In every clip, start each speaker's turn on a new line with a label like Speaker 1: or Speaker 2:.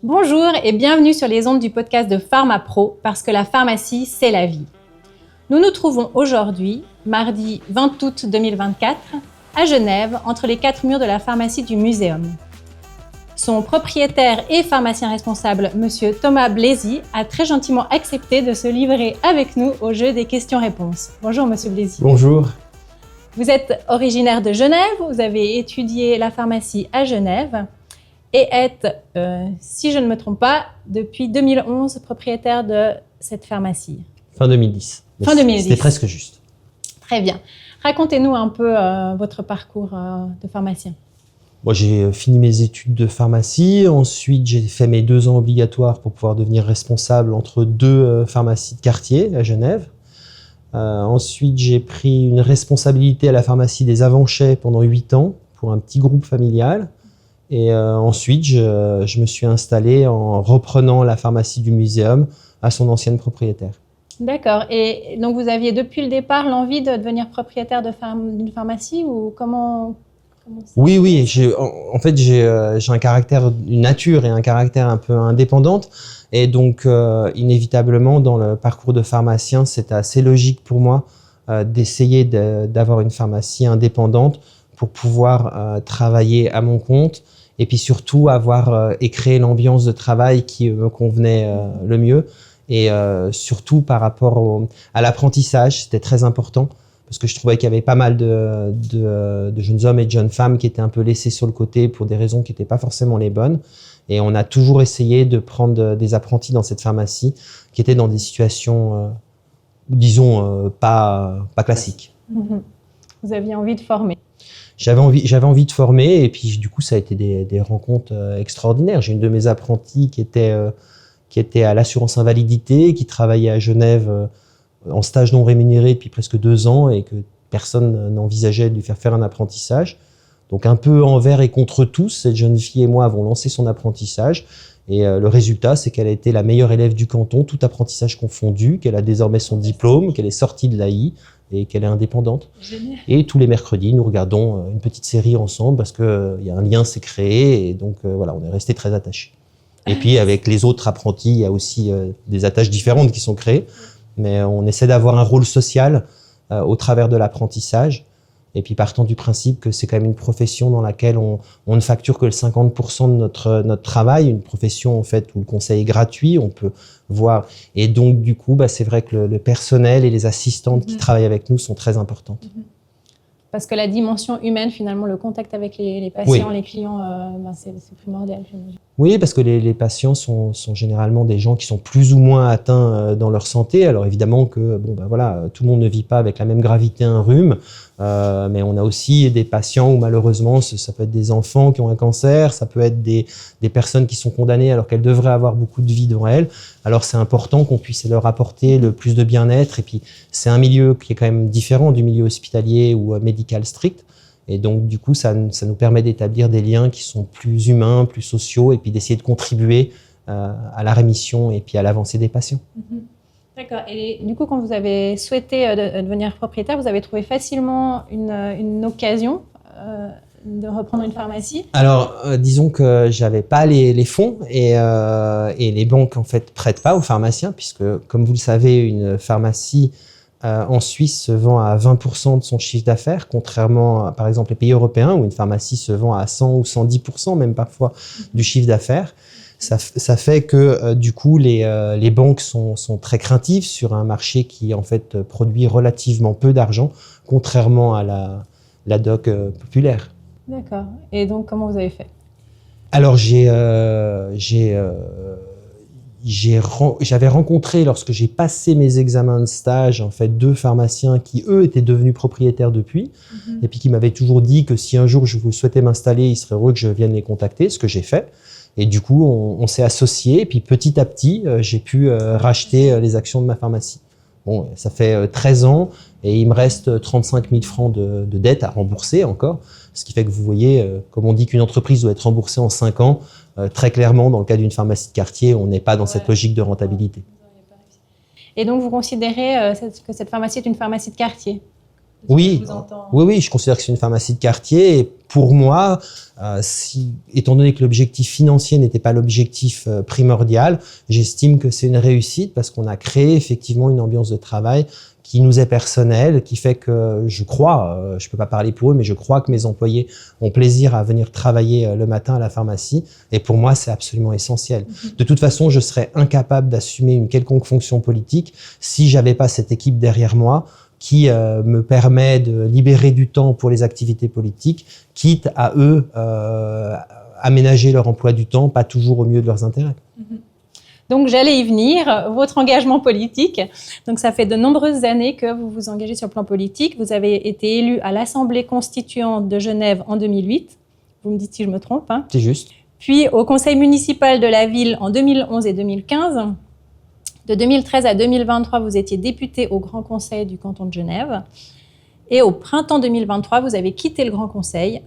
Speaker 1: Bonjour et bienvenue sur les ondes du podcast de PharmaPro, parce que la pharmacie, c'est la vie. Nous nous trouvons aujourd'hui, mardi 20 août 2024, à Genève, entre les quatre murs de la pharmacie du Muséum. Son propriétaire et pharmacien responsable, Monsieur Thomas Blaisy, a très gentiment accepté de se livrer avec nous au jeu des questions-réponses. Bonjour Monsieur Blaisy.
Speaker 2: Bonjour.
Speaker 1: Vous êtes originaire de Genève, vous avez étudié la pharmacie à Genève et êtes, si je ne me trompe pas, depuis 2011 propriétaire de cette pharmacie.
Speaker 2: Fin 2010.
Speaker 1: Fin 2010.
Speaker 2: C'était presque juste.
Speaker 1: Très bien. Racontez-nous un peu votre parcours de pharmacien.
Speaker 2: Moi, j'ai fini mes études de pharmacie. Ensuite, j'ai fait mes 2 ans obligatoires pour pouvoir devenir responsable entre 2 pharmacies de quartier à Genève. Ensuite, j'ai pris une responsabilité à la pharmacie des Avanchais pendant 8 ans pour un petit groupe familial. Et ensuite, je me suis installé en reprenant la pharmacie du Muséum à son ancienne propriétaire.
Speaker 1: D'accord. Et donc, vous aviez depuis le départ l'envie de devenir propriétaire d'une pharmacie ou comment
Speaker 2: Oui. En fait, j'ai un caractère, une nature et un caractère un peu indépendante. Et donc, inévitablement, dans le parcours de pharmacien, c'était assez logique pour moi d'essayer d'avoir une pharmacie indépendante pour pouvoir travailler à mon compte et puis surtout avoir et créer l'ambiance de travail qui me convenait le mieux. Et surtout par rapport à l'apprentissage, c'était très important parce que je trouvais qu'il y avait pas mal de jeunes hommes et de jeunes femmes qui étaient un peu laissés sur le côté pour des raisons qui n'étaient pas forcément les bonnes. Et on a toujours essayé de prendre des apprentis dans cette pharmacie qui étaient dans des situations, disons, pas classiques.
Speaker 1: Vous aviez envie de former.
Speaker 2: J'avais envie de former et puis du coup, ça a été des rencontres extraordinaires. J'ai une de mes apprentis qui était à l'assurance invalidité, qui travaillait à Genève en stage non rémunéré depuis presque 2 ans et que personne n'envisageait de lui faire un apprentissage. Donc un peu envers et contre tous, cette jeune fille et moi avons lancé son apprentissage. Et le résultat, c'est qu'elle a été la meilleure élève du canton, tout apprentissage confondu, qu'elle a désormais son diplôme, qu'elle est sortie de l'AI et qu'elle est indépendante.
Speaker 1: Génial.
Speaker 2: Et tous les mercredis, nous regardons une petite série ensemble parce qu'il y a un lien s'est créé et donc voilà, on est restés très attachés. Et puis avec les autres apprentis, il y a aussi des attaches différentes qui sont créées, mais on essaie d'avoir un rôle social au travers de l'apprentissage. Et puis partant du principe que c'est quand même une profession dans laquelle on ne facture que le 50% de notre travail, une profession en fait où le conseil est gratuit, on peut voir. Et donc du coup, c'est vrai que le personnel et les assistantes qui travaillent avec nous sont très importantes.
Speaker 1: Parce que la dimension humaine, finalement, le contact avec les patients, les clients, c'est primordial.
Speaker 2: Oui, parce que les patients sont généralement des gens qui sont plus ou moins atteints dans leur santé. Alors évidemment que tout le monde ne vit pas avec la même gravité un rhume, mais on a aussi des patients où malheureusement ça peut être des enfants qui ont un cancer, ça peut être des personnes qui sont condamnées alors qu'elles devraient avoir beaucoup de vie devant elles. Alors c'est important qu'on puisse leur apporter le plus de bien-être. Et puis c'est un milieu qui est quand même différent du milieu hospitalier ou médical strict. Et donc, du coup, ça nous permet d'établir des liens qui sont plus humains, plus sociaux, et puis d'essayer de contribuer à la rémission et puis à l'avancée des patients.
Speaker 1: D'accord. Et du coup, quand vous avez souhaité devenir propriétaire, vous avez trouvé facilement une occasion de reprendre une pharmacie? Alors,
Speaker 2: disons que j'avais pas les fonds et les banques, en fait, prêtent pas aux pharmaciens, puisque, comme vous le savez, une pharmacie en Suisse se vend à 20% de son chiffre d'affaires, contrairement à, par exemple, les pays européens où une pharmacie se vend à 100 ou 110% même parfois du chiffre d'affaires. Ça fait que du coup les banques sont très craintives sur un marché qui en fait produit relativement peu d'argent, contrairement à la doc populaire.
Speaker 1: D'accord. Et donc comment vous avez fait?
Speaker 2: Alors j'avais rencontré, lorsque j'ai passé mes examens de stage, en fait, 2 pharmaciens qui, eux, étaient devenus propriétaires depuis, et puis qui m'avaient toujours dit que si un jour je souhaitais m'installer, il serait heureux que je vienne les contacter, ce que j'ai fait. Et du coup, on s'est associés, et puis petit à petit, j'ai pu racheter les actions de ma pharmacie. Bon, ça fait 13 ans, et il me reste 35 000 francs de dettes à rembourser encore, ce qui fait que vous voyez, comme on dit qu'une entreprise doit être remboursée en 5 ans, très clairement, dans le cas d'une pharmacie de quartier, on n'est pas dans cette logique de rentabilité.
Speaker 1: Et donc, vous considérez que cette pharmacie est une pharmacie de quartier?
Speaker 2: Oui, oui, je considère que c'est une pharmacie de quartier. Et pour moi, étant donné que l'objectif financier n'était pas l'objectif primordial, j'estime que c'est une réussite parce qu'on a créé effectivement une ambiance de travail qui nous est personnelle, qui fait que je crois, je peux pas parler pour eux, mais je crois que mes employés ont plaisir à venir travailler le matin à la pharmacie. Et pour moi, c'est absolument essentiel. De toute façon, je serais incapable d'assumer une quelconque fonction politique si j'avais pas cette équipe derrière moi qui me permet de libérer du temps pour les activités politiques, quitte à eux aménager leur emploi du temps, pas toujours au mieux de leurs intérêts.
Speaker 1: Donc, j'allais y venir, votre engagement politique. Donc, ça fait de nombreuses années que vous vous engagez sur le plan politique. Vous avez été élu à l'Assemblée constituante de Genève en 2008. Vous me dites si je me trompe, hein.
Speaker 2: C'est juste.
Speaker 1: Puis au conseil municipal de la ville en 2011 et 2015. De 2013 à 2023, vous étiez député au Grand Conseil du canton de Genève. Et au printemps 2023, vous avez quitté le Grand Conseil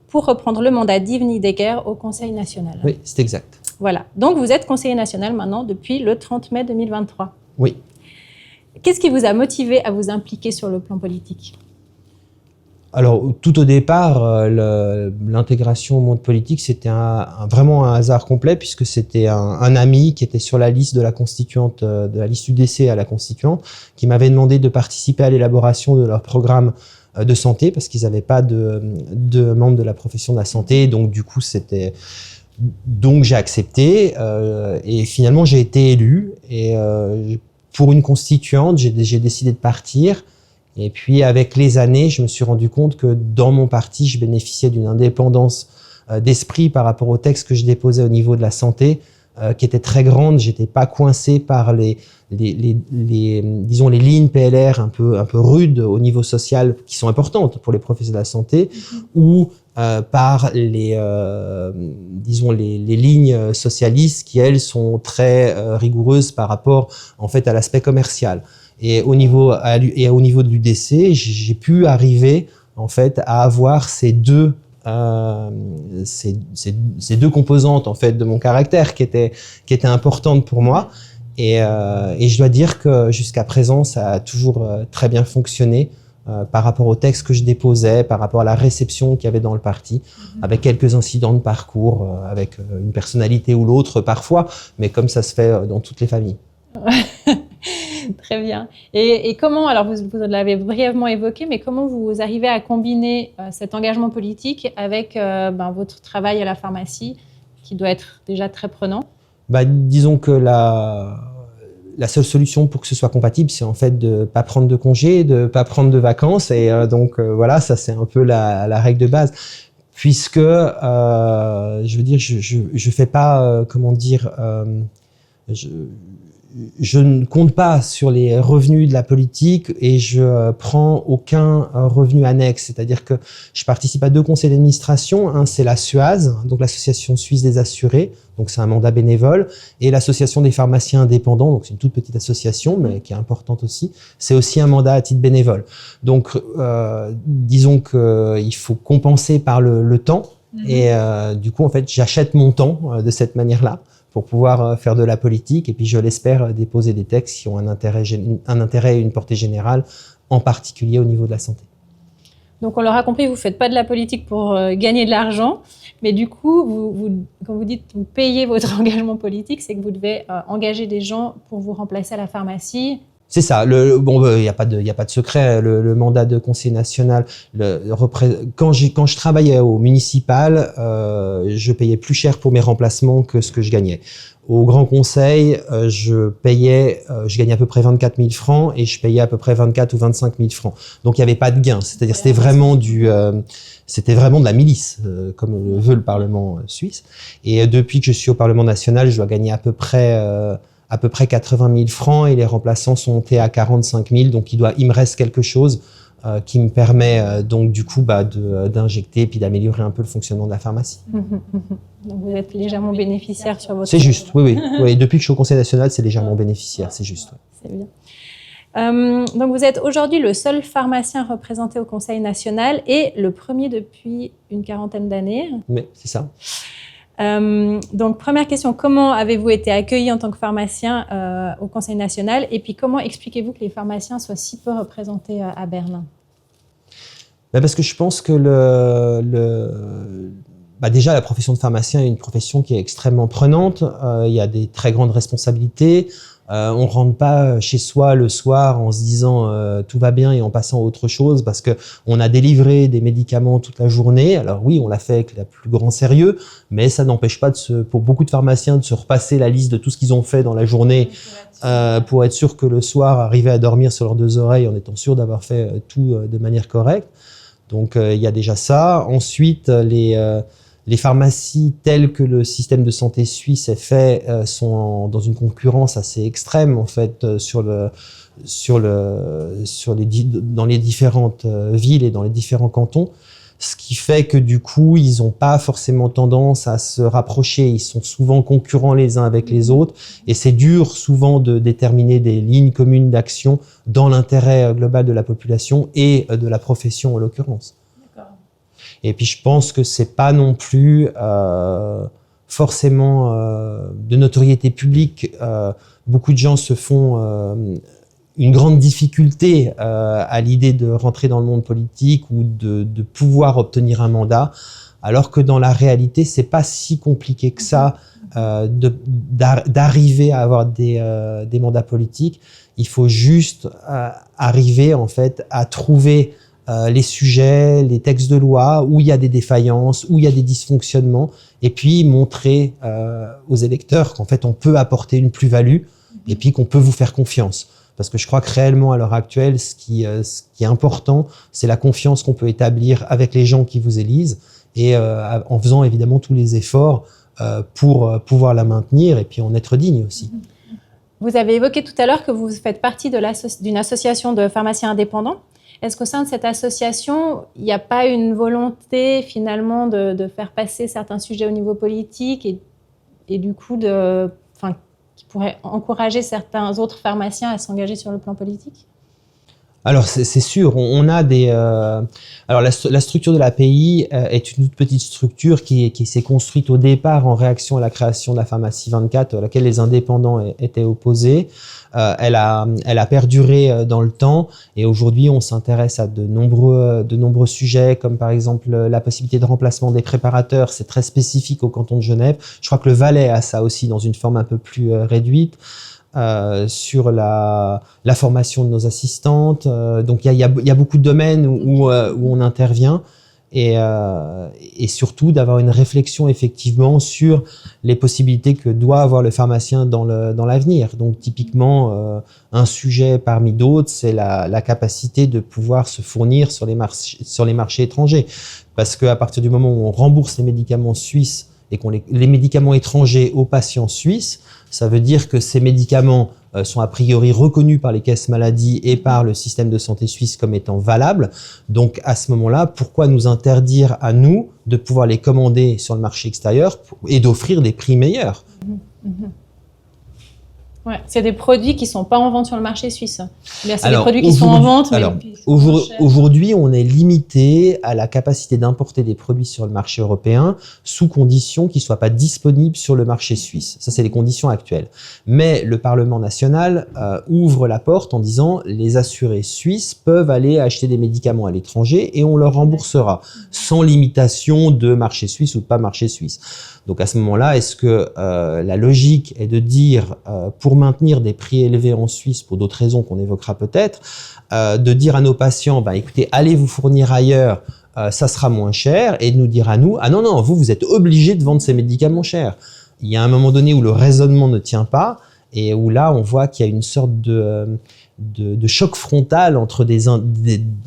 Speaker 1: pour reprendre le mandat d'Yves Nidegger au Conseil national.
Speaker 2: Oui, c'est exact.
Speaker 1: Voilà. Donc, vous êtes conseiller national maintenant depuis le 30 mai 2023.
Speaker 2: Oui.
Speaker 1: Qu'est-ce qui vous a motivé à vous impliquer sur le plan politique ?
Speaker 2: Alors, tout au départ, l'intégration au monde politique, c'était vraiment un hasard complet, puisque c'était un ami qui était sur la liste de la constituante, de la liste UDC à la constituante, qui m'avait demandé de participer à l'élaboration de leur programme de santé, parce qu'ils n'avaient pas de membres de la profession de la santé. Donc, du coup, donc j'ai accepté, et finalement, j'ai été élu. Et pour une constituante, j'ai décidé de partir. Et puis, avec les années, je me suis rendu compte que dans mon parti, je bénéficiais d'une indépendance d'esprit par rapport aux textes que je déposais au niveau de la santé, qui était très grande. J'étais pas coincé par disons les lignes PLR un peu rudes au niveau social, qui sont importantes pour les professionnels de la santé, ou par disons les lignes socialistes qui elles sont très rigoureuses par rapport en fait à l'aspect commercial. Et au niveau de l'UDC, j'ai pu arriver en fait à avoir ces deux composantes en fait de mon caractère qui étaient importantes pour moi. Et je dois dire que jusqu'à présent, ça a toujours très bien fonctionné par rapport aux textes que je déposais, par rapport à la réception qu'il y avait dans le parti, avec quelques incidents de parcours, avec une personnalité ou l'autre parfois, mais comme ça se fait dans toutes les familles.
Speaker 1: Très bien. Et comment, alors vous l'avez brièvement évoqué, mais comment vous arrivez à combiner cet engagement politique avec votre travail à la pharmacie, qui doit être déjà très prenant ?
Speaker 2: Disons que la seule solution pour que ce soit compatible, c'est en fait de pas prendre de congés, de pas prendre de vacances, et donc voilà, ça c'est un peu la règle de base. Puisque je veux dire, je fais pas je ne compte pas sur les revenus de la politique et je prends aucun revenu annexe. C'est-à-dire que je participe à 2 conseils d'administration. Un, c'est la SUAZ, donc l'Association Suisse des Assurés, donc c'est un mandat bénévole, et l'Association des pharmaciens indépendants, donc c'est une toute petite association, mais qui est importante aussi. C'est aussi un mandat à titre bénévole. Donc, disons qu'il faut compenser par le temps. Et du coup, en fait, j'achète mon temps de cette manière-là, pour pouvoir faire de la politique et puis, je l'espère, déposer des textes qui ont un intérêt et une portée générale, en particulier au niveau de la santé.
Speaker 1: Donc, on l'aura compris, vous ne faites pas de la politique pour gagner de l'argent, mais du coup, quand vous dites que vous payez votre engagement politique, c'est que vous devez engager des gens pour vous remplacer à la pharmacie
Speaker 2: C'est ça. Bon, il y a pas de secret. Le mandat de conseiller national. Quand je travaillais au municipal, je payais plus cher pour mes remplacements que ce que je gagnais. Au Grand Conseil, je gagnais à peu près 24 000 francs et je payais à peu près 24 ou 25 000 francs. Donc il n'y avait pas de gain. C'est-à-dire c'était vraiment de la milice, comme le veut le Parlement suisse. Et depuis que je suis au Parlement national, je dois gagner à peu près 80 000 francs et les remplaçants sont montés à 45 000. Donc il me reste quelque chose qui me permet donc du coup d'injecter puis d'améliorer un peu le fonctionnement de la pharmacie.
Speaker 1: Donc vous êtes légèrement bénéficiaire sur votre...
Speaker 2: C'est juste, oui. Depuis que je suis au Conseil national, c'est légèrement bénéficiaire, c'est juste.
Speaker 1: C'est bien. Donc vous êtes aujourd'hui le seul pharmacien représenté au Conseil national et le premier depuis une quarantaine d'années.
Speaker 2: Oui, c'est ça.
Speaker 1: Donc première question, comment avez-vous été accueilli en tant que pharmacien au Conseil national et puis comment expliquez-vous que les pharmaciens soient si peu représentés à Berlin?
Speaker 2: Parce que je pense que déjà la profession de pharmacien est une profession qui est extrêmement prenante. Il y a des très grandes responsabilités. On rentre pas chez soi le soir en se disant tout va bien et en passant à autre chose parce que on a délivré des médicaments toute la journée. Alors oui, on l'a fait avec le plus grand sérieux, mais ça n'empêche pas pour beaucoup de pharmaciens de se repasser la liste de tout ce qu'ils ont fait dans la journée pour être sûr que le soir, arriver à dormir sur leurs deux oreilles en étant sûr d'avoir fait tout de manière correcte. Donc il y a déjà ça. Ensuite, les pharmacies telles que le système de santé suisse est fait sont dans une concurrence assez extrême en fait dans les différentes villes et dans les différents cantons, ce qui fait que du coup ils n'ont pas forcément tendance à se rapprocher. Ils sont souvent concurrents les uns avec les autres et c'est dur souvent de déterminer des lignes communes d'action dans l'intérêt global de la population et de la profession en l'occurrence. Et puis je pense que c'est pas non plus forcément de notoriété publique. Beaucoup de gens se font une grande difficulté à l'idée de rentrer dans le monde politique ou de pouvoir obtenir un mandat, alors que dans la réalité c'est pas si compliqué que ça d'arriver à avoir des mandats politiques. Il faut juste arriver en fait à trouver les sujets, les textes de loi où il y a des défaillances, où il y a des dysfonctionnements, et puis montrer aux électeurs qu'en fait on peut apporter une plus-value et puis qu'on peut vous faire confiance. Parce que je crois que réellement à l'heure actuelle, ce qui est important, c'est la confiance qu'on peut établir avec les gens qui vous élisent et en faisant évidemment tous les efforts pour pouvoir la maintenir et puis en être digne aussi.
Speaker 1: Vous avez évoqué tout à l'heure que vous faites partie d'une association de pharmaciens indépendants. Est-ce qu'au sein de cette association, il n'y a pas une volonté finalement de faire passer certains sujets au niveau politique et du coup qui pourrait encourager certains autres pharmaciens à s'engager sur le plan politique?
Speaker 2: Alors c'est sûr, on a des. Alors la structure de l'API est une toute petite structure qui s'est construite au départ en réaction à la création de la pharmacie 24, à laquelle les indépendants étaient opposés. Elle a perduré dans le temps et aujourd'hui on s'intéresse à de nombreux sujets comme par exemple la possibilité de remplacement des préparateurs. C'est très spécifique au canton de Genève. Je crois que le Valais a ça aussi dans une forme un peu plus réduite. Sur la formation de nos assistantes. Donc il y a beaucoup de domaines où on intervient et surtout d'avoir une réflexion effectivement sur les possibilités que doit avoir le pharmacien dans l'avenir. Donc typiquement un sujet parmi d'autres, c'est la capacité de pouvoir se fournir sur les marchés étrangers. Parce qu'à partir du moment où on rembourse les médicaments suisses et les médicaments étrangers aux patients suisses, ça veut dire que ces médicaments sont a priori reconnus par les caisses maladies et par le système de santé suisse comme étant valables. Donc à ce moment-là, pourquoi nous interdire à nous de pouvoir les commander sur le marché extérieur et d'offrir des prix meilleurs?
Speaker 1: Ouais, c'est des produits qui ne sont pas en vente sur le marché suisse. C'est des
Speaker 2: Alors,
Speaker 1: produits qui sont en vente.
Speaker 2: Aujourd'hui, on est limité à la capacité d'importer des produits sur le marché européen sous condition qu'ils ne soient pas disponibles sur le marché suisse. Ça, c'est les conditions actuelles. Mais le Parlement national ouvre la porte en disant les assurés suisses peuvent aller acheter des médicaments à l'étranger et on leur remboursera sans limitation de marché suisse ou de pas marché suisse. Donc à ce moment-là, est-ce que la logique est de dire pour pour maintenir des prix élevés en Suisse, pour d'autres raisons qu'on évoquera peut-être, de dire à nos patients, écoutez, allez vous fournir ailleurs, ça sera moins cher, et de nous dire à nous, ah non, vous êtes obligés de vendre ces médicaments chers. Il y a un moment donné où le raisonnement ne tient pas, et où là, on voit qu'il y a une sorte de choc frontal entre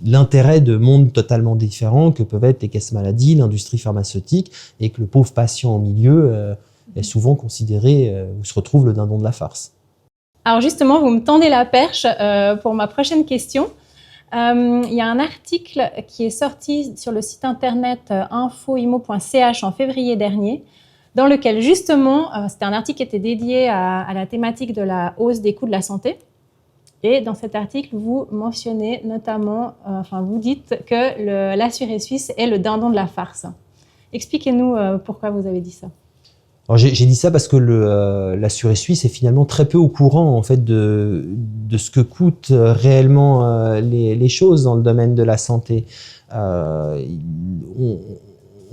Speaker 2: l'intérêt de mondes totalement différents que peuvent être les caisses maladies, l'industrie pharmaceutique, et que le pauvre patient au milieu est souvent considéré ou se retrouve le dindon de la farce.
Speaker 1: Alors justement, vous me tendez la perche pour ma prochaine question. Il y a un article qui est sorti sur le site internet infoimo.ch en février dernier, dans lequel justement, c'était un article qui était dédié à la thématique de la hausse des coûts de la santé. Et dans cet article, vous mentionnez notamment, vous dites que l'assuré suisse est le dindon de la farce. Expliquez-nous pourquoi vous avez dit ça.
Speaker 2: Alors j'ai dit ça parce que l'assuré suisse est finalement très peu au courant en fait de ce que coûtent réellement les choses dans le domaine de la santé.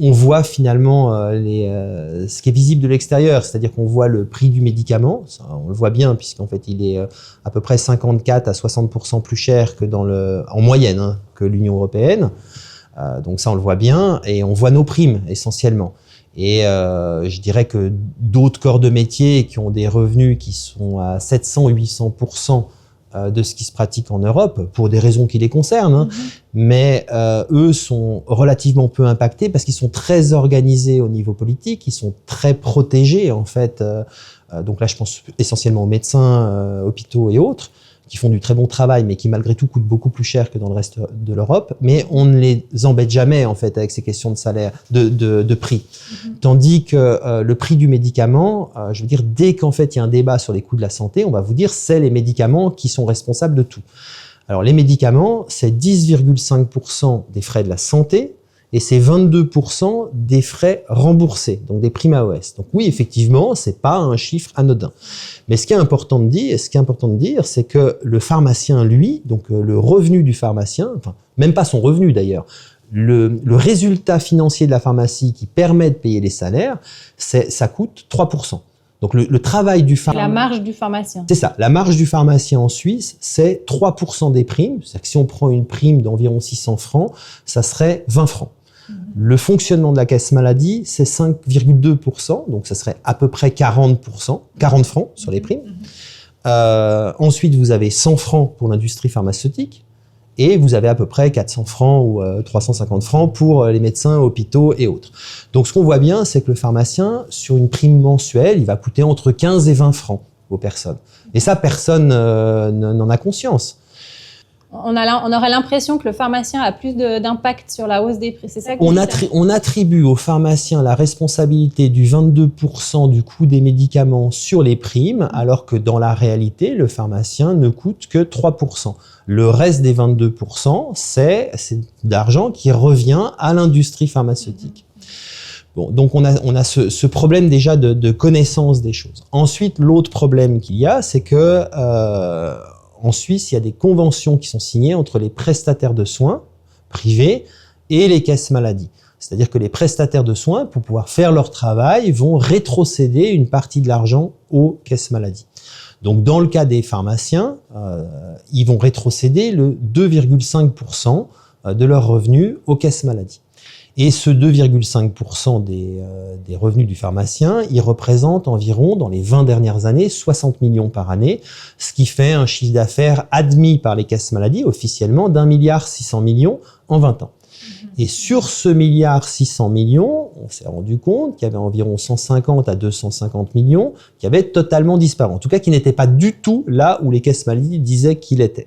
Speaker 2: On voit finalement ce qui est visible de l'extérieur, c'est-à-dire qu'on voit le prix du médicament, ça, on le voit bien puisqu'en fait il est à peu près 54 à 60% plus cher que en moyenne que l'Union européenne. Donc ça on le voit bien, et on voit nos primes essentiellement. Et je dirais que d'autres corps de métier qui ont des revenus qui sont à 700-800% de ce qui se pratique en Europe, pour des raisons qui les concernent, mais eux sont relativement peu impactés parce qu'ils sont très organisés au niveau politique, ils sont très protégés en fait. Donc là, je pense essentiellement aux médecins, hôpitaux et autres, qui font du très bon travail, mais qui malgré tout coûtent beaucoup plus cher que dans le reste de l'Europe. Mais on ne les embête jamais en fait avec ces questions de salaire, de prix. Tandis que le prix du médicament, je veux dire, dès qu'en fait il y a un débat sur les coûts de la santé, on va vous dire c'est les médicaments qui sont responsables de tout. Alors les médicaments, c'est 10,5% des frais de la santé, et c'est 22% des frais remboursés, donc des primes AOS. Donc oui, effectivement, c'est pas un chiffre anodin. Mais ce qui est important de dire, c'est que le pharmacien, lui, donc le revenu du pharmacien, enfin même pas son revenu d'ailleurs, le résultat financier de la pharmacie qui permet de payer les salaires, ça coûte 3%. Donc le travail du pharmacien...
Speaker 1: La marge du pharmacien.
Speaker 2: C'est ça, la marge du pharmacien en Suisse, c'est 3% des primes. C'est-à-dire que si on prend une prime d'environ 600 francs, ça serait 20 francs. Le fonctionnement de la caisse maladie, c'est 5,2%, donc ça serait à peu près 40 francs sur les primes. Ensuite, vous avez 100 francs pour l'industrie pharmaceutique, et vous avez à peu près 400 francs ou 350 francs pour les médecins, hôpitaux et autres. Donc ce qu'on voit bien, c'est que le pharmacien, sur une prime mensuelle, il va coûter entre 15 et 20 francs aux personnes. Et ça, personne n'en a conscience.
Speaker 1: On aurait l'impression que le pharmacien a plus d'impact sur la hausse des prix. C'est ça que
Speaker 2: on attribue au pharmacien la responsabilité du 22% du coût des médicaments sur les primes, alors que dans la réalité, le pharmacien ne coûte que 3%. Le reste des 22%, c'est d'argent qui revient à l'industrie pharmaceutique. Bon, donc on a ce problème déjà de connaissance des choses. Ensuite, l'autre problème qu'il y a, c'est que en Suisse, il y a des conventions qui sont signées entre les prestataires de soins privés et les caisses maladies. C'est-à-dire que les prestataires de soins, pour pouvoir faire leur travail, vont rétrocéder une partie de l'argent aux caisses maladies. Donc, dans le cas des pharmaciens, ils vont rétrocéder le 2,5% de leurs revenus aux caisses maladies. Et ce 2,5% des revenus du pharmacien, il représente environ, dans les 20 dernières années, 60 millions par année, ce qui fait un chiffre d'affaires admis par les caisses maladies officiellement d'1,6 milliard en 20 ans. Et sur ce 1,6 milliard, on s'est rendu compte qu'il y avait environ 150 à 250 millions qui avaient totalement disparu. En tout cas, qui n'étaient pas du tout là où les caisses maladies disaient qu'il était.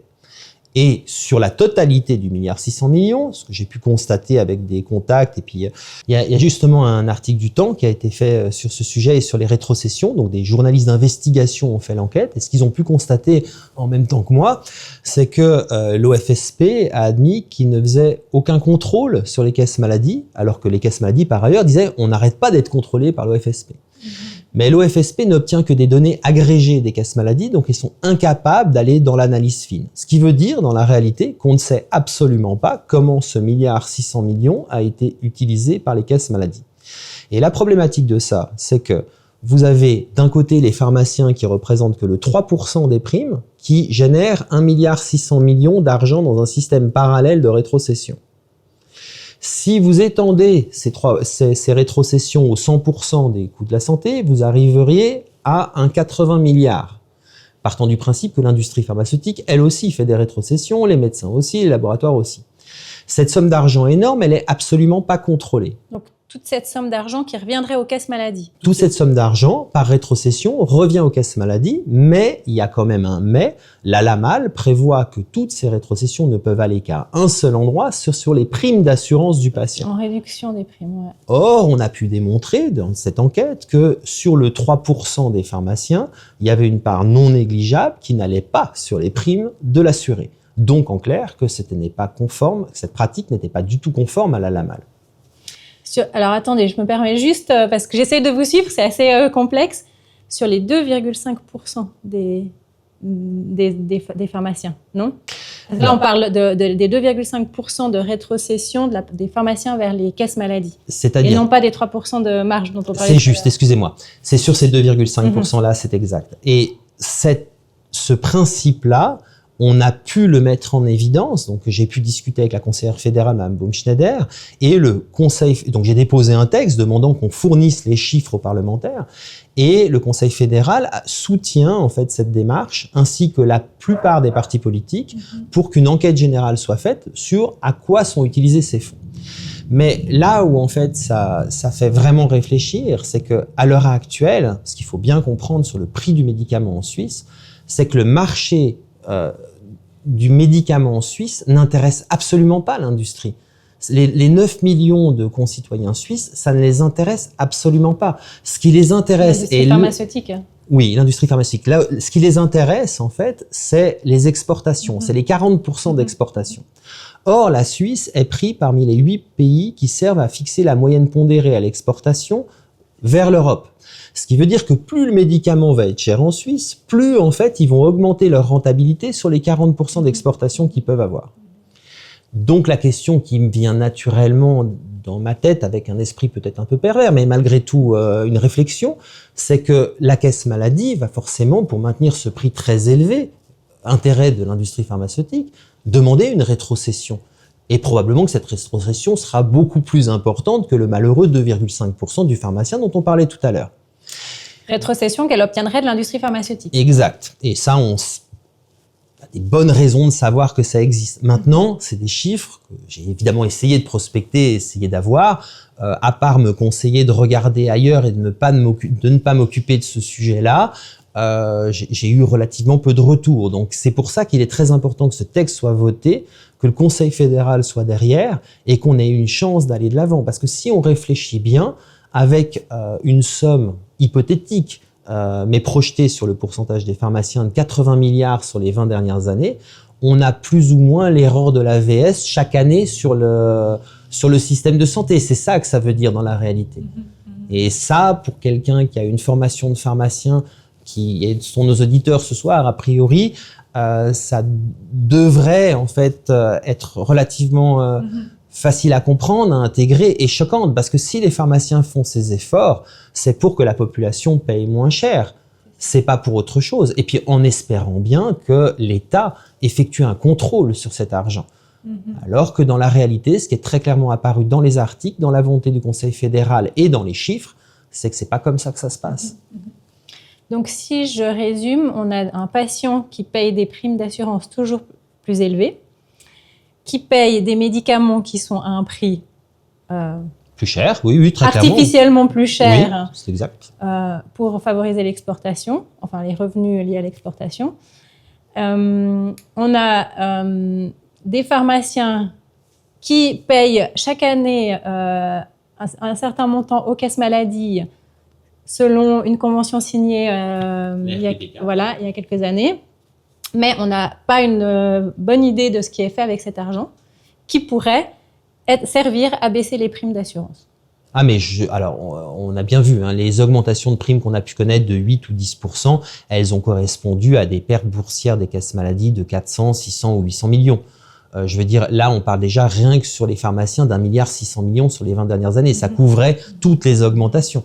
Speaker 2: Et sur la totalité du 1,6 milliard, ce que j'ai pu constater avec des contacts, et puis il y a justement un article du Temps qui a été fait sur ce sujet et sur les rétrocessions, donc des journalistes d'investigation ont fait l'enquête, et ce qu'ils ont pu constater en même temps que moi, c'est que l'OFSP a admis qu'il ne faisait aucun contrôle sur les caisses maladies, alors que les caisses maladies, par ailleurs, disaient on n'arrête pas d'être contrôlé par l'OFSP. Mais l'OFSP n'obtient que des données agrégées des caisses maladies, donc ils sont incapables d'aller dans l'analyse fine. Ce qui veut dire, dans la réalité, qu'on ne sait absolument pas comment ce 1,6 milliard a été utilisé par les caisses maladies. Et la problématique de ça, c'est que vous avez d'un côté les pharmaciens qui représentent que le 3% des primes, qui génèrent 1,6 milliard d'argent dans un système parallèle de rétrocession. Si vous étendez ces rétrocessions au 100% des coûts de la santé, vous arriveriez à un 80 milliards. Partant du principe que l'industrie pharmaceutique, elle aussi, fait des rétrocessions, les médecins aussi, les laboratoires aussi. Cette somme d'argent énorme, elle est absolument pas contrôlée.
Speaker 1: Donc, toute cette somme d'argent qui reviendrait aux caisses maladie.
Speaker 2: Toute cette somme d'argent, par rétrocession, revient aux caisses maladie, mais il y a quand même un mais. La LAMAL prévoit que toutes ces rétrocessions ne peuvent aller qu'à un seul endroit, sur les primes d'assurance du patient.
Speaker 1: En réduction des primes, ouais.
Speaker 2: Or, on a pu démontrer dans cette enquête que sur le 3% des pharmaciens, il y avait une part non négligeable qui n'allait pas sur les primes de l'assuré. Donc, en clair, que cette pratique n'était pas du tout conforme à la LAMAL.
Speaker 1: Alors attendez, je me permets juste, parce que j'essaie de vous suivre, c'est assez complexe, sur les 2,5% des pharmaciens, non? Là, on parle des 2,5% de rétrocession des pharmaciens vers les caisses maladie.
Speaker 2: C'est-à-dire,
Speaker 1: et non pas des 3% de marge dont on parlait.
Speaker 2: C'est juste, excusez-moi. C'est sur ces 2,5%-là, c'est exact. Et ce principe-là, on a pu le mettre en évidence, donc j'ai pu discuter avec la conseillère fédérale, Mme Baumschneider, et donc j'ai déposé un texte demandant qu'on fournisse les chiffres aux parlementaires, et le Conseil fédéral soutient en fait cette démarche, ainsi que la plupart des partis politiques, pour qu'une enquête générale soit faite sur à quoi sont utilisés ces fonds. Mais là où en fait ça fait vraiment réfléchir, c'est que à l'heure actuelle, ce qu'il faut bien comprendre sur le prix du médicament en Suisse, c'est que le marché du médicament en Suisse n'intéresse absolument pas l'industrie. Les 9 millions de concitoyens suisses, ça ne les intéresse absolument pas. Ce qui les intéresse...
Speaker 1: L'industrie pharmaceutique.
Speaker 2: Oui, l'industrie pharmaceutique. Là, ce qui les intéresse, en fait, c'est les exportations. C'est les 40% d'exportations. Or, la Suisse est prise parmi les 8 pays qui servent à fixer la moyenne pondérée à l'exportation vers l'Europe. Ce qui veut dire que plus le médicament va être cher en Suisse, plus en fait ils vont augmenter leur rentabilité sur les 40% d'exportation qu'ils peuvent avoir. Donc la question qui me vient naturellement dans ma tête, avec un esprit peut-être un peu pervers, mais malgré tout une réflexion, c'est que la caisse maladie va forcément, pour maintenir ce prix très élevé, intérêt de l'industrie pharmaceutique, demander une rétrocession. Et probablement que cette rétrocession sera beaucoup plus importante que le malheureux 2,5% du pharmacien dont on parlait tout à l'heure.
Speaker 1: Rétrocession qu'elle obtiendrait de l'industrie pharmaceutique.
Speaker 2: Exact. Et ça, on a des bonnes raisons de savoir que ça existe. Maintenant, c'est des chiffres que j'ai évidemment essayé de prospecter, essayé d'avoir, à part me conseiller de regarder ailleurs et de ne pas m'occuper de ce sujet-là. J'ai eu relativement peu de retours. Donc c'est pour ça qu'il est très important que ce texte soit voté, que le Conseil fédéral soit derrière et qu'on ait une chance d'aller de l'avant. Parce que si on réfléchit bien, avec une somme hypothétique, mais projetée sur le pourcentage des pharmaciens de 80 milliards sur les 20 dernières années, on a plus ou moins l'erreur de l'AVS chaque année sur le système de santé. C'est ça que ça veut dire dans la réalité. Et ça, pour quelqu'un qui a une formation de pharmacien, qui sont nos auditeurs ce soir, a priori, ça devrait en fait être relativement facile à comprendre, à intégrer et choquante, parce que si les pharmaciens font ces efforts, c'est pour que la population paye moins cher. C'est pas pour autre chose. Et puis en espérant bien que l'État effectue un contrôle sur cet argent. Alors que dans la réalité, ce qui est très clairement apparu dans les articles, dans la volonté du Conseil fédéral et dans les chiffres, c'est que c'est pas comme ça que ça se passe.
Speaker 1: Donc, si je résume, on a un patient qui paye des primes d'assurance toujours plus élevées, qui paye des médicaments qui sont à un prix
Speaker 2: plus cher, oui, très clairement.
Speaker 1: Artificiellement plus cher,
Speaker 2: oui, c'est exact.
Speaker 1: Pour favoriser l'exportation, enfin les revenus liés à l'exportation. On a des pharmaciens qui payent chaque année un certain montant aux caisses maladie selon une convention signée il y a quelques années. Mais on n'a pas une bonne idée de ce qui est fait avec cet argent qui pourrait servir à baisser les primes d'assurance.
Speaker 2: Ah mais alors on a bien vu, hein, les augmentations de primes qu'on a pu connaître de 8 ou 10%, elles ont correspondu à des pertes boursières des caisses maladie de 400, 600 ou 800 millions. Je veux dire, là on parle déjà rien que sur les pharmaciens d'1,6 milliard sur les 20 dernières années. Ça couvrait toutes les augmentations.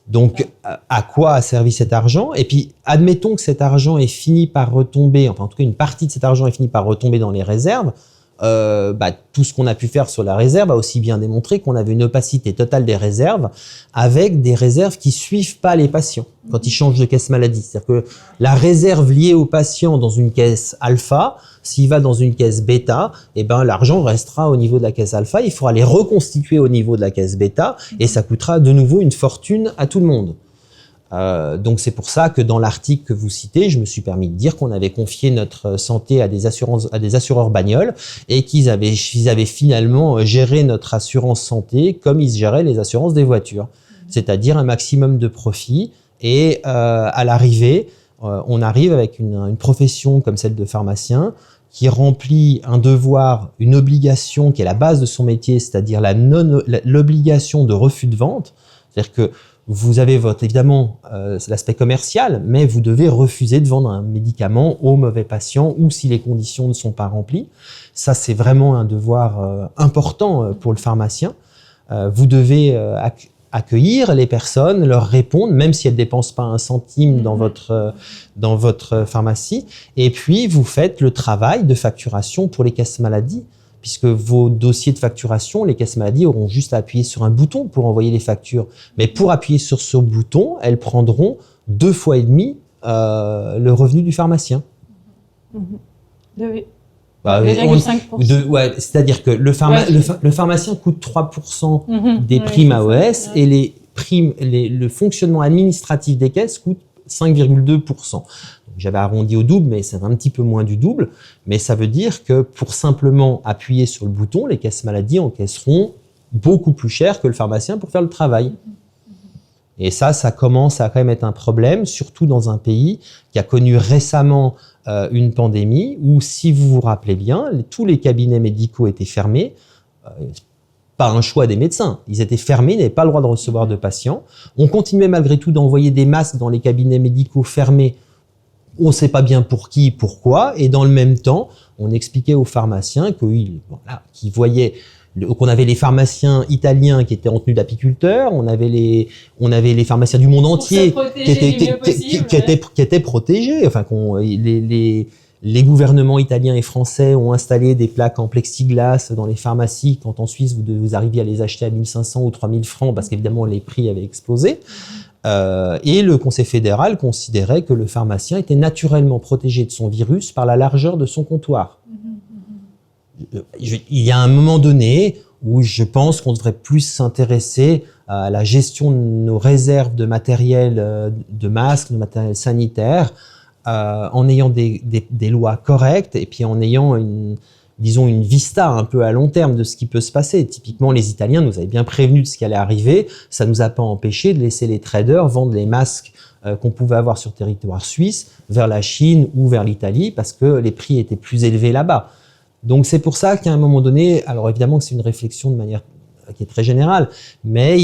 Speaker 2: Donc, à quoi a servi cet argent? Et puis, admettons que cet argent ait fini par retomber, enfin, en tout cas, une partie de cet argent ait fini par retomber dans les réserves. Tout ce qu'on a pu faire sur la réserve a aussi bien démontré qu'on avait une opacité totale des réserves, avec des réserves qui suivent pas les patients quand ils changent de caisse maladie. C'est-à-dire que la réserve liée au patient dans une caisse alpha, s'il va dans une caisse bêta, l'argent restera au niveau de la caisse alpha. Il faudra les reconstituer au niveau de la caisse bêta et ça coûtera de nouveau une fortune à tout le monde. Donc c'est pour ça que dans l'article que vous citez, je me suis permis de dire qu'on avait confié notre santé à des assureurs bagnoles et qu'ils avaient finalement géré notre assurance santé comme ils géraient les assurances des voitures, c'est-à-dire un maximum de profit. Et à l'arrivée, on arrive avec une profession comme celle de pharmacien qui remplit un devoir, une obligation qui est la base de son métier, c'est-à-dire l'obligation de refus de vente, c'est-à-dire que vous avez évidemment l'aspect commercial, mais vous devez refuser de vendre un médicament aux mauvais patients ou si les conditions ne sont pas remplies. Ça, c'est vraiment un devoir important pour le pharmacien. Vous devez accueillir les personnes, leur répondre, même si elles ne dépensent pas un centime dans votre pharmacie. Et puis, vous faites le travail de facturation pour les caisses maladies, puisque vos dossiers de facturation, les caisses maladies auront juste à appuyer sur un bouton pour envoyer les factures. Mais pour appuyer sur ce bouton, elles prendront 2,5 fois le revenu du pharmacien. C'est-à-dire que le pharmacien coûte 3% des primes AOS et les primes, le fonctionnement administratif des caisses coûte 5,2%. J'avais arrondi au double, mais c'est un petit peu moins du double. Mais ça veut dire que pour simplement appuyer sur le bouton, les caisses maladies encaisseront beaucoup plus cher que le pharmacien pour faire le travail. Et ça commence à quand même être un problème, surtout dans un pays qui a connu récemment une pandémie où, si vous vous rappelez bien, tous les cabinets médicaux étaient fermés. Pas un choix des médecins. Ils étaient fermés, ils n'avaient pas le droit de recevoir de patients. On continuait malgré tout d'envoyer des masques dans les cabinets médicaux fermés. On ne sait pas bien pour qui, pourquoi, et dans le même temps, on expliquait aux pharmaciens qu'ils voyaient qu'on avait les pharmaciens italiens qui étaient en tenue d'apiculteurs, on avait les pharmaciens du monde entier qui étaient protégés. Enfin, les gouvernements italiens et français ont installé des plaques en plexiglas dans les pharmacies quand en Suisse vous arriviez à les acheter à 1 500 ou 3 000 francs parce qu'évidemment les prix avaient explosé. Et le Conseil fédéral considérait que le pharmacien était naturellement protégé de son virus par la largeur de son comptoir. Il y a un moment donné où je pense qu'on devrait plus s'intéresser à la gestion de nos réserves de matériel, de masques, de matériel sanitaire, en ayant des lois correctes et puis en ayant une vista un peu à long terme de ce qui peut se passer. Typiquement, les Italiens nous avaient bien prévenus de ce qui allait arriver. Ça nous a pas empêché de laisser les traders vendre les masques qu'on pouvait avoir sur le territoire suisse vers la Chine ou vers l'Italie parce que les prix étaient plus élevés là-bas. Donc c'est pour ça qu'à un moment donné, alors évidemment que c'est une réflexion de manière qui est très générale, mais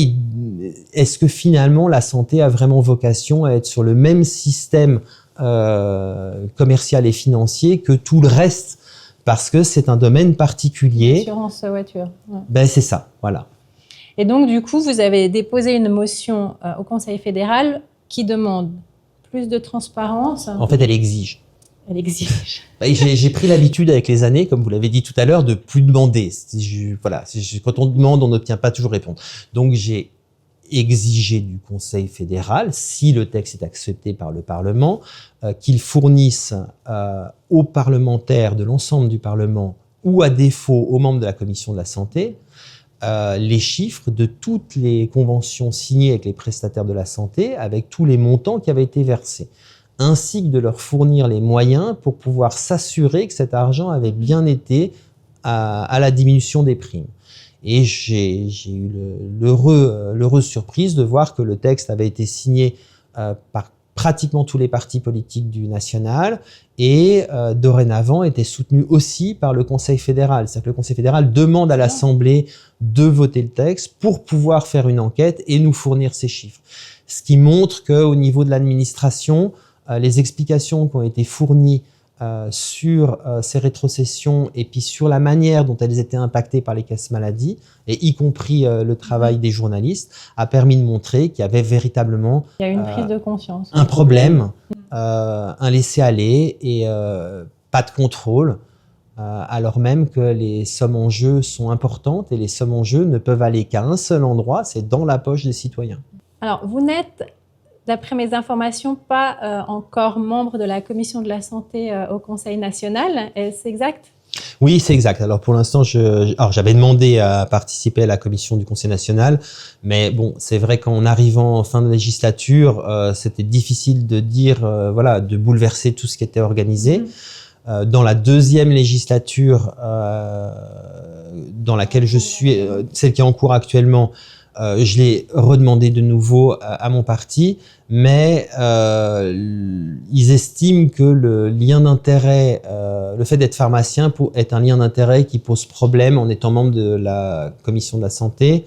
Speaker 2: est-ce que finalement la santé a vraiment vocation à être sur le même système commercial et financier que tout le reste, parce que c'est un domaine particulier.
Speaker 1: Assurance voiture. Ouais.
Speaker 2: Ben c'est ça, voilà.
Speaker 1: Et donc du coup, vous avez déposé une motion au Conseil fédéral qui demande plus de transparence.
Speaker 2: En fait, elle exige.
Speaker 1: Elle exige.
Speaker 2: J'ai pris l'habitude avec les années, comme vous l'avez dit tout à l'heure, de plus demander. Quand on demande, on n'obtient pas toujours réponse. Donc j'ai exigé du Conseil fédéral, si le texte est accepté par le Parlement, qu'il fournisse aux parlementaires de l'ensemble du Parlement ou à défaut aux membres de la Commission de la Santé les chiffres de toutes les conventions signées avec les prestataires de la santé, avec tous les montants qui avaient été versés, ainsi que de leur fournir les moyens pour pouvoir s'assurer que cet argent avait bien été à la diminution des primes. Et j'ai eu l'heureuse surprise de voir que le texte avait été signé par pratiquement tous les partis politiques du national et dorénavant était soutenu aussi par le Conseil fédéral. C'est-à-dire que le Conseil fédéral demande à l'Assemblée de voter le texte pour pouvoir faire une enquête et nous fournir ces chiffres. Ce qui montre qu'au niveau de l'administration, les explications qui ont été fournies sur ces rétrocessions et puis sur la manière dont elles étaient impactées par les caisses maladie, et y compris le travail des journalistes, a permis de montrer qu'il y avait véritablement
Speaker 1: il y a une prise de conscience.
Speaker 2: Un problème, un laisser-aller et pas de contrôle, alors même que les sommes en jeu sont importantes et les sommes en jeu ne peuvent aller qu'à un seul endroit, c'est dans la poche des citoyens.
Speaker 1: Alors, vous n'êtes, d'après mes informations, pas encore membre de la Commission de la Santé au Conseil national, est-ce exact ?
Speaker 2: Oui, c'est exact. Alors pour l'instant, j'avais demandé à participer à la commission du Conseil national, mais bon, c'est vrai qu'en arrivant en fin de législature, c'était difficile de dire, de bouleverser tout ce qui était organisé. Dans la deuxième législature dans laquelle je suis, celle qui est en cours actuellement, je l'ai redemandé de nouveau à mon parti, mais ils estiment que le lien d'intérêt, le fait d'être pharmacien est un lien d'intérêt qui pose problème en étant membre de la commission de la santé.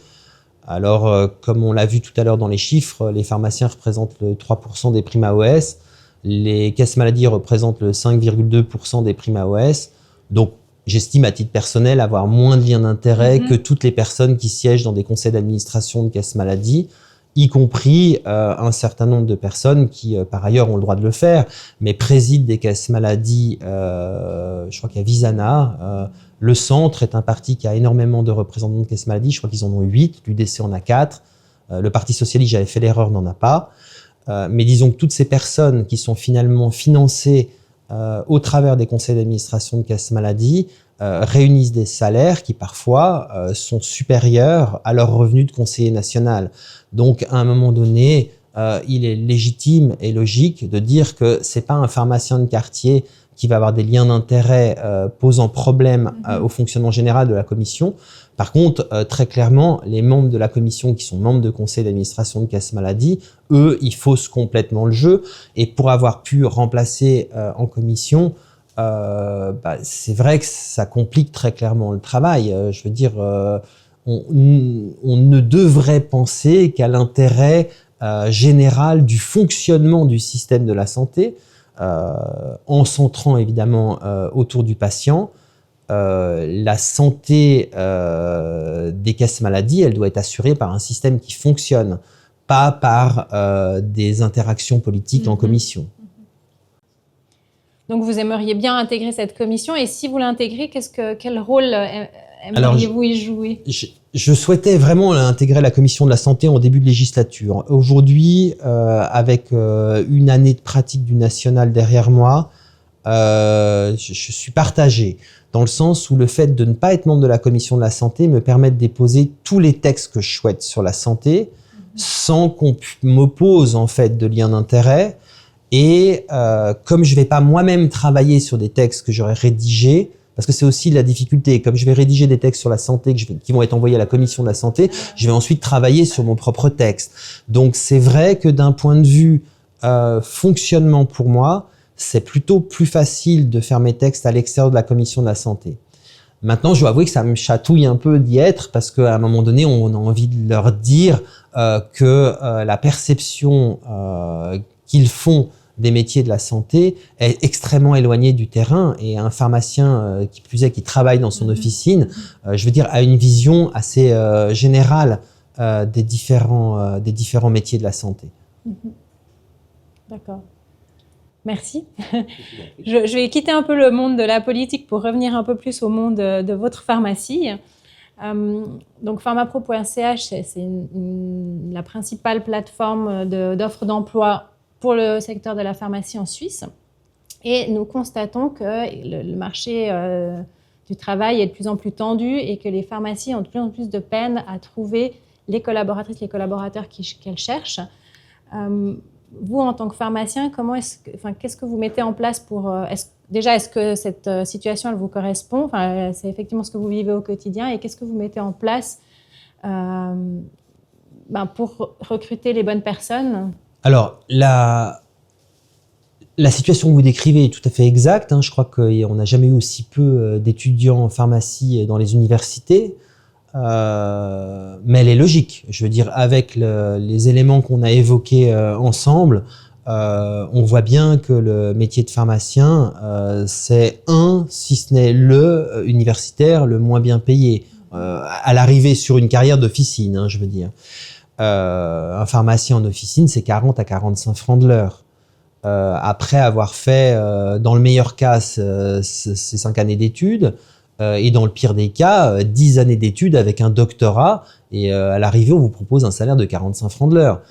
Speaker 2: Alors, comme on l'a vu tout à l'heure dans les chiffres, les pharmaciens représentent le 3% des primes AOS, les caisses maladies représentent le 5,2% des primes AOS. Donc, j'estime à titre personnel avoir moins de liens d'intérêt que toutes les personnes qui siègent dans des conseils d'administration de caisses maladies, y compris un certain nombre de personnes qui, par ailleurs, ont le droit de le faire, mais président des caisses maladies. Je crois qu'il y a Visana. Le Centre est un parti qui a énormément de représentants de caisses maladies. Je crois qu'ils en ont 8. L'UDC en a 4. Le Parti socialiste, j'avais fait l'erreur, n'en a pas. Mais disons que toutes ces personnes qui sont finalement financées au travers des conseils d'administration de caisses maladie réunissent des salaires qui parfois sont supérieurs à leur revenu de conseiller national. Donc à un moment donné, il est légitime et logique de dire que c'est pas un pharmacien de quartier qui va avoir des liens d'intérêt posant problème au fonctionnement général de la commission. Par contre, très clairement, les membres de la commission qui sont membres de conseil d'administration de caisse maladie, eux, ils faussent complètement le jeu. Et pour avoir pu remplacer en commission, c'est vrai que ça complique très clairement le travail. Je veux dire, on ne devrait penser qu'à l'intérêt général du fonctionnement du système de la santé, en centrant évidemment autour du patient. La santé des caisses maladies, elle doit être assurée par un système qui fonctionne, pas par des interactions politiques en commission.
Speaker 1: Donc vous aimeriez bien intégrer cette commission, et si vous l'intégrez, quel rôle aimeriez-vous y jouer ?
Speaker 2: Je souhaitais vraiment intégrer la commission de la santé en début de législature. Aujourd'hui, avec une année de pratique du national derrière moi, je suis partagé, dans le sens où le fait de ne pas être membre de la commission de la santé me permet de déposer tous les textes que je souhaite sur la santé, sans qu'on m'oppose en fait de lien d'intérêt. Et comme je vais pas moi-même travailler sur des textes que j'aurais rédigés, parce que c'est aussi la difficulté, comme je vais rédiger des textes sur la santé qui vont être envoyés à la commission de la santé, je vais ensuite travailler sur mon propre texte. Donc c'est vrai que d'un point de vue fonctionnement pour moi, c'est plutôt plus facile de faire mes textes à l'extérieur de la commission de la santé. Maintenant, je dois avouer que ça me chatouille un peu d'y être, parce qu'à un moment donné, on a envie de leur dire que la perception qu'ils font des métiers de la santé est extrêmement éloignée du terrain, et un pharmacien qui plus est, qui travaille dans son officine, je veux dire, a une vision assez générale des différents métiers de la santé.
Speaker 1: D'accord. Merci. Je vais quitter un peu le monde de la politique pour revenir un peu plus au monde de votre pharmacie. Donc pharmapro.ch, c'est la principale plateforme d'offres d'emploi pour le secteur de la pharmacie en Suisse. Et nous constatons que le marché du travail est de plus en plus tendu, et que les pharmacies ont de plus en plus de peine à trouver les collaboratrices, les collaborateurs qu'elles cherchent. Vous, en tant que pharmacien, qu'est-ce que vous mettez en place pour... est-ce que cette situation, elle vous correspond ? C'est effectivement ce que vous vivez au quotidien. Et qu'est-ce que vous mettez en place pour recruter les bonnes personnes ?
Speaker 2: Alors, la situation que vous décrivez est tout à fait exacte. Je crois qu'on n'a jamais eu aussi peu d'étudiants en pharmacie dans les universités. Mais elle est logique. Je veux dire, avec les éléments qu'on a évoqués ensemble, on voit bien que le métier de pharmacien, c'est si ce n'est le universitaire le moins bien payé. À l'arrivée sur une carrière d'officine, hein, je veux dire. Un pharmacien en officine, c'est 40 à 45 francs de l'heure. Après avoir fait, dans le meilleur cas, ces 5 années d'études, et dans le pire des cas, 10 années d'études avec un doctorat, et à l'arrivée, on vous propose un salaire de 45 francs de l'heure.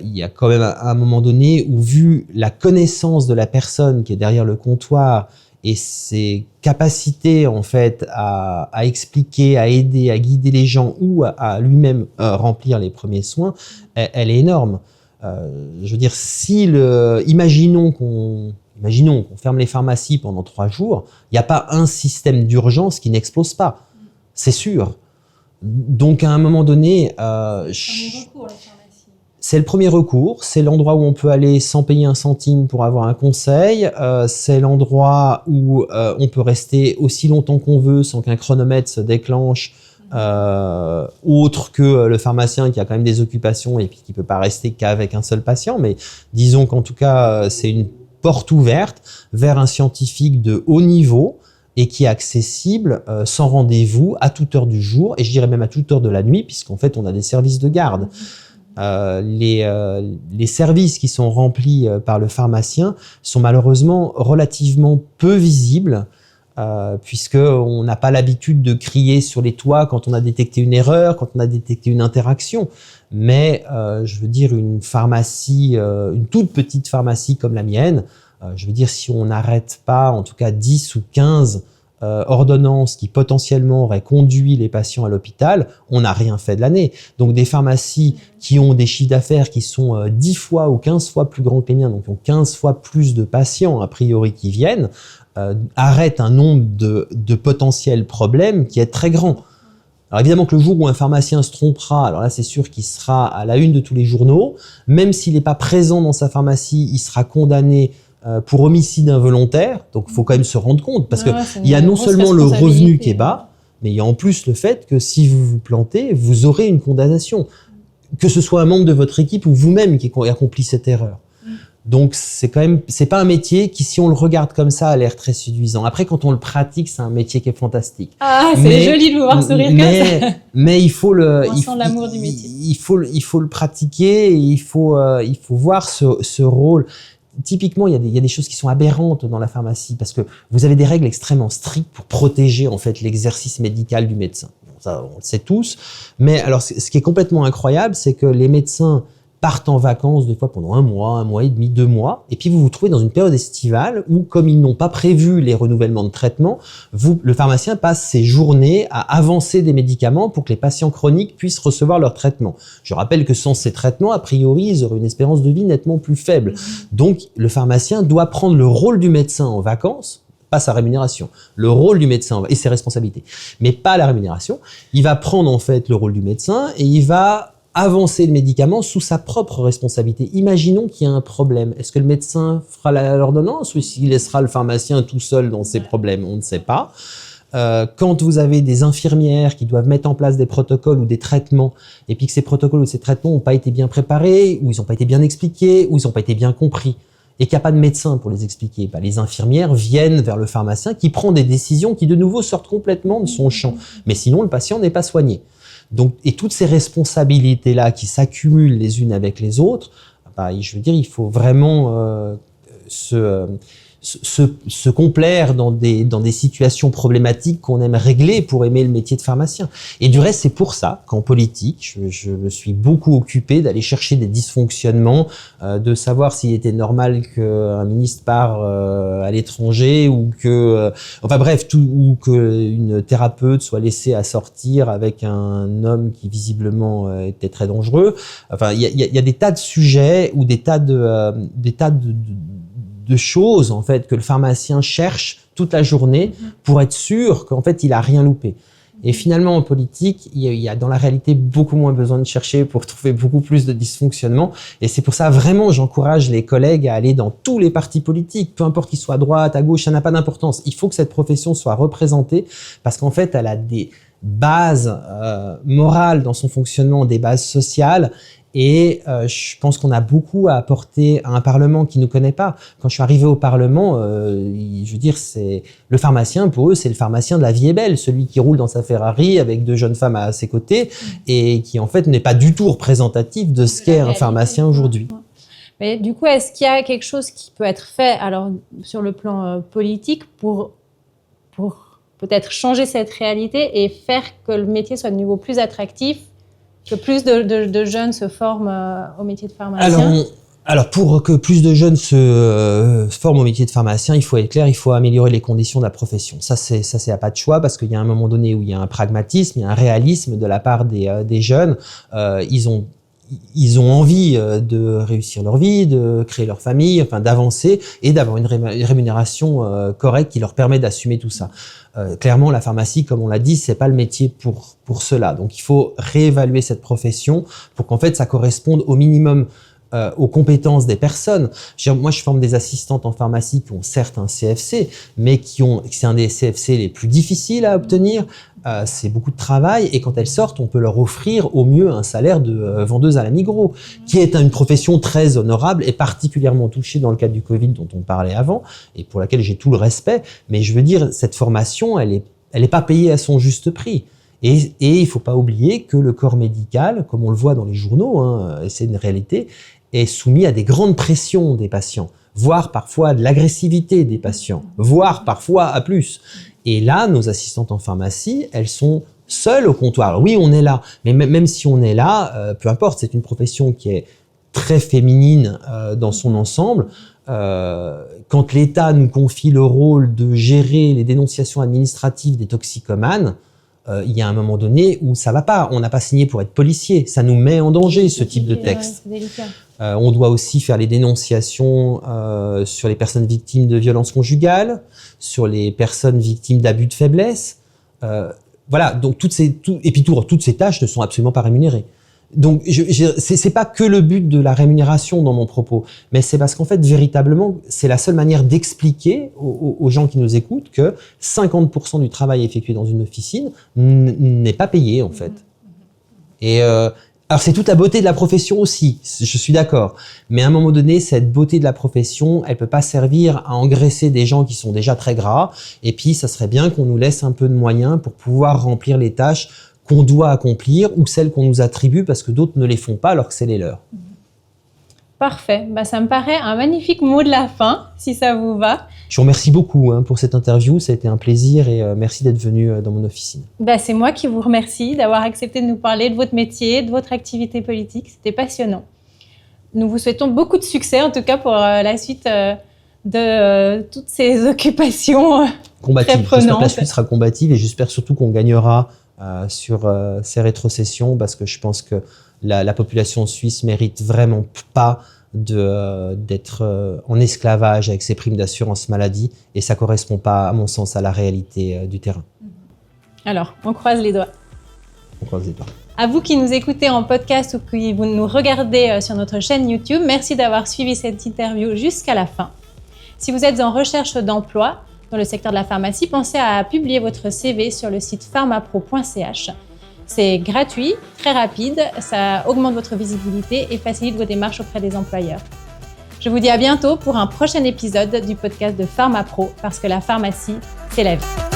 Speaker 2: Il y a quand même un moment donné où, vu la connaissance de la personne qui est derrière le comptoir et ses capacités en fait à expliquer, à aider, à guider les gens ou à lui-même remplir les premiers soins, elle est énorme. Je veux dire, imaginons qu'on ferme les pharmacies pendant 3 jours, il n'y a pas un système d'urgence qui n'explose pas, c'est sûr. Donc à un moment donné, c'est le premier recours, c'est l'endroit où on peut aller sans payer un centime pour avoir un conseil, c'est l'endroit où on peut rester aussi longtemps qu'on veut sans qu'un chronomètre se déclenche, autre que le pharmacien qui a quand même des occupations et puis qui peut pas rester qu'avec un seul patient, mais disons qu'en tout cas c'est une porte ouverte vers un scientifique de haut niveau et qui est accessible sans rendez-vous à toute heure du jour et je dirais même à toute heure de la nuit puisqu'en fait on a des services de garde. Les services qui sont remplis par le pharmacien sont malheureusement relativement peu visibles puisqu'on n'a pas l'habitude de crier sur les toits quand on a détecté une erreur, quand on a détecté une interaction. Mais je veux dire, une pharmacie, une toute petite pharmacie comme la mienne, je veux dire, si on n'arrête pas en tout cas 10 ou 15 ordonnances qui potentiellement auraient conduit les patients à l'hôpital, on n'a rien fait de l'année. Donc des pharmacies qui ont des chiffres d'affaires qui sont 10 fois ou 15 fois plus grands que les miens, donc qui ont 15 fois plus de patients a priori qui viennent, arrête un nombre de potentiels problèmes qui est très grand. Alors évidemment que le jour où un pharmacien se trompera, alors là c'est sûr qu'il sera à la une de tous les journaux, même s'il n'est pas présent dans sa pharmacie, il sera condamné pour homicide involontaire, donc il faut quand même se rendre compte, parce que il y a non seulement le revenu qui est bas, mais il y a en plus le fait que si vous vous plantez, vous aurez une condamnation, que ce soit un membre de votre équipe ou vous-même qui accomplit cette erreur. Donc c'est pas un métier qui, si on le regarde comme ça, a l'air très séduisant. Après, quand on le pratique, c'est un métier qui est fantastique.
Speaker 1: Ah, c'est joli de vous voir sourire comme ça.
Speaker 2: Mais il faut
Speaker 1: l'amour du métier.
Speaker 2: Il faut le pratiquer. Et il faut voir ce rôle. Typiquement, il y a des choses qui sont aberrantes dans la pharmacie parce que vous avez des règles extrêmement strictes pour protéger en fait l'exercice médical du médecin. Bon, ça, on le sait tous. Mais alors, ce qui est complètement incroyable, c'est que les médecins partent en vacances des fois pendant 1 mois et demi, 2 mois, et puis vous vous trouvez dans une période estivale où, comme ils n'ont pas prévu les renouvellements de traitement, le pharmacien passe ses journées à avancer des médicaments pour que les patients chroniques puissent recevoir leur traitement. Je rappelle que sans ces traitements, a priori, ils auraient une espérance de vie nettement plus faible. Donc, le pharmacien doit prendre le rôle du médecin en vacances, pas sa rémunération, le rôle du médecin et ses responsabilités, mais pas la rémunération. Il va prendre en fait le rôle du médecin et il va avancer le médicament sous sa propre responsabilité. Imaginons qu'il y a un problème. Est-ce que le médecin fera l'ordonnance ou s'il laissera le pharmacien tout seul dans ses problèmes? On ne sait pas. Quand vous avez des infirmières qui doivent mettre en place des protocoles ou des traitements, et puis que ces protocoles ou ces traitements n'ont pas été bien préparés, ou ils n'ont pas été bien expliqués, ou ils n'ont pas été bien compris, et qu'il n'y a pas de médecin pour les expliquer, les infirmières viennent vers le pharmacien qui prend des décisions qui de nouveau sortent complètement de son champ. Mais sinon, le patient n'est pas soigné. Donc, et toutes ces responsabilités-là qui s'accumulent les unes avec les autres, je veux dire, il faut vraiment se complaire dans des situations problématiques qu'on aime régler pour aimer le métier de pharmacien. Et du reste, c'est pour ça qu'en politique, je me suis beaucoup occupé d'aller chercher des dysfonctionnements, de savoir s'il était normal qu'un ministre part à l'étranger ou ou qu'une thérapeute soit laissée à sortir avec un homme qui visiblement était très dangereux. Enfin, il y a des tas de sujets ou des tas de choses en fait que le pharmacien cherche toute la journée pour être sûr qu'en fait il a rien loupé. Et finalement en politique, il y a dans la réalité beaucoup moins besoin de chercher pour trouver beaucoup plus de dysfonctionnements. Et c'est pour ça vraiment j'encourage les collègues à aller dans tous les partis politiques, peu importe qu'ils soient à droite, à gauche, ça n'a pas d'importance. Il faut que cette profession soit représentée parce qu'en fait elle a des bases morales dans son fonctionnement, des bases sociales, Et je pense qu'on a beaucoup à apporter à un Parlement qui ne nous connaît pas. Quand je suis arrivé au Parlement, je veux dire, c'est le pharmacien, pour eux, c'est le pharmacien de La Vie est belle, celui qui roule dans sa Ferrari avec 2 jeunes femmes à ses côtés et qui en fait n'est pas du tout représentatif de ce qu'est un pharmacien aujourd'hui.
Speaker 1: Mais du coup, est-ce qu'il y a quelque chose qui peut être fait alors, sur le plan politique pour peut-être changer cette réalité et faire que le métier soit de nouveau plus attractif, que plus de jeunes se forment au métier de pharmacien?
Speaker 2: Alors, pour que plus de jeunes se forment au métier de pharmacien, il faut être clair, il faut améliorer les conditions de la profession. Ça, c'est à pas de choix, parce qu'il y a un moment donné où il y a un pragmatisme, il y a un réalisme de la part des jeunes. Ils ont envie de réussir leur vie, de créer leur famille, enfin d'avancer et d'avoir une rémunération correcte qui leur permet d'assumer tout ça. Clairement, la pharmacie, comme on l'a dit, c'est pas le métier pour cela. Donc, il faut réévaluer cette profession pour qu'en fait, ça corresponde au minimum aux compétences des personnes. Moi, je forme des assistantes en pharmacie qui ont certes un CFC, mais c'est un des CFC les plus difficiles à obtenir. C'est beaucoup de travail et quand elles sortent, on peut leur offrir au mieux un salaire de vendeuse à la Migros, qui est une profession très honorable et particulièrement touchée dans le cadre du Covid dont on parlait avant et pour laquelle j'ai tout le respect. Mais je veux dire, cette formation, elle est pas payée à son juste prix. Et il faut pas oublier que le corps médical, comme on le voit dans les journaux, c'est une réalité, est soumis à des grandes pressions des patients, voire parfois de l'agressivité des patients, voire parfois à plus. Et là, nos assistantes en pharmacie, elles sont seules au comptoir. Alors oui, on est là, mais même si on est là, peu importe, c'est une profession qui est très féminine dans son ensemble. Quand l'État nous confie le rôle de gérer les dénonciations administratives des toxicomanes, il y a un moment donné où ça va pas. On n'a pas signé pour être policier. Ça nous met en danger, ce type de texte.
Speaker 1: Ouais, c'est délicat.
Speaker 2: On doit aussi faire les dénonciations sur les personnes victimes de violences conjugales, sur les personnes victimes d'abus de faiblesse. Voilà, donc toutes ces tâches ne sont absolument pas rémunérées. Donc, c'est pas que le but de la rémunération dans mon propos, mais c'est parce qu'en fait, véritablement, c'est la seule manière d'expliquer aux gens qui nous écoutent que 50% du travail effectué dans une officine n'est pas payé, en fait. Et alors, c'est toute la beauté de la profession aussi, je suis d'accord. Mais à un moment donné, cette beauté de la profession, elle peut pas servir à engraisser des gens qui sont déjà très gras. Et puis, ça serait bien qu'on nous laisse un peu de moyens pour pouvoir remplir les tâches qu'on doit accomplir ou celles qu'on nous attribue parce que d'autres ne les font pas alors que c'est les leurs.
Speaker 1: Parfait. Ça me paraît un magnifique mot de la fin, si ça vous va.
Speaker 2: Je vous remercie beaucoup pour cette interview. Ça a été un plaisir et merci d'être venu dans mon officine.
Speaker 1: C'est moi qui vous remercie d'avoir accepté de nous parler de votre métier, de votre activité politique. C'était passionnant. Nous vous souhaitons beaucoup de succès, en tout cas pour la suite de toutes ces occupations
Speaker 2: combative.
Speaker 1: Très prenantes.
Speaker 2: J'espère que la suite sera combative et j'espère surtout qu'on gagnera sur ces rétrocessions parce que je pense que la population suisse mérite vraiment pas d'être en esclavage avec ses primes d'assurance maladie et ça correspond pas, à mon sens, à la réalité du terrain.
Speaker 1: Alors, on croise les doigts.
Speaker 2: On croise les doigts.
Speaker 1: À vous qui nous écoutez en podcast ou qui vous nous regardez sur notre chaîne YouTube, merci d'avoir suivi cette interview jusqu'à la fin. Si vous êtes en recherche d'emploi dans le secteur de la pharmacie, pensez à publier votre CV sur le site pharmapro.ch. C'est gratuit, très rapide, ça augmente votre visibilité et facilite vos démarches auprès des employeurs. Je vous dis à bientôt pour un prochain épisode du podcast de PharmaPro, parce que la pharmacie, c'est la vie.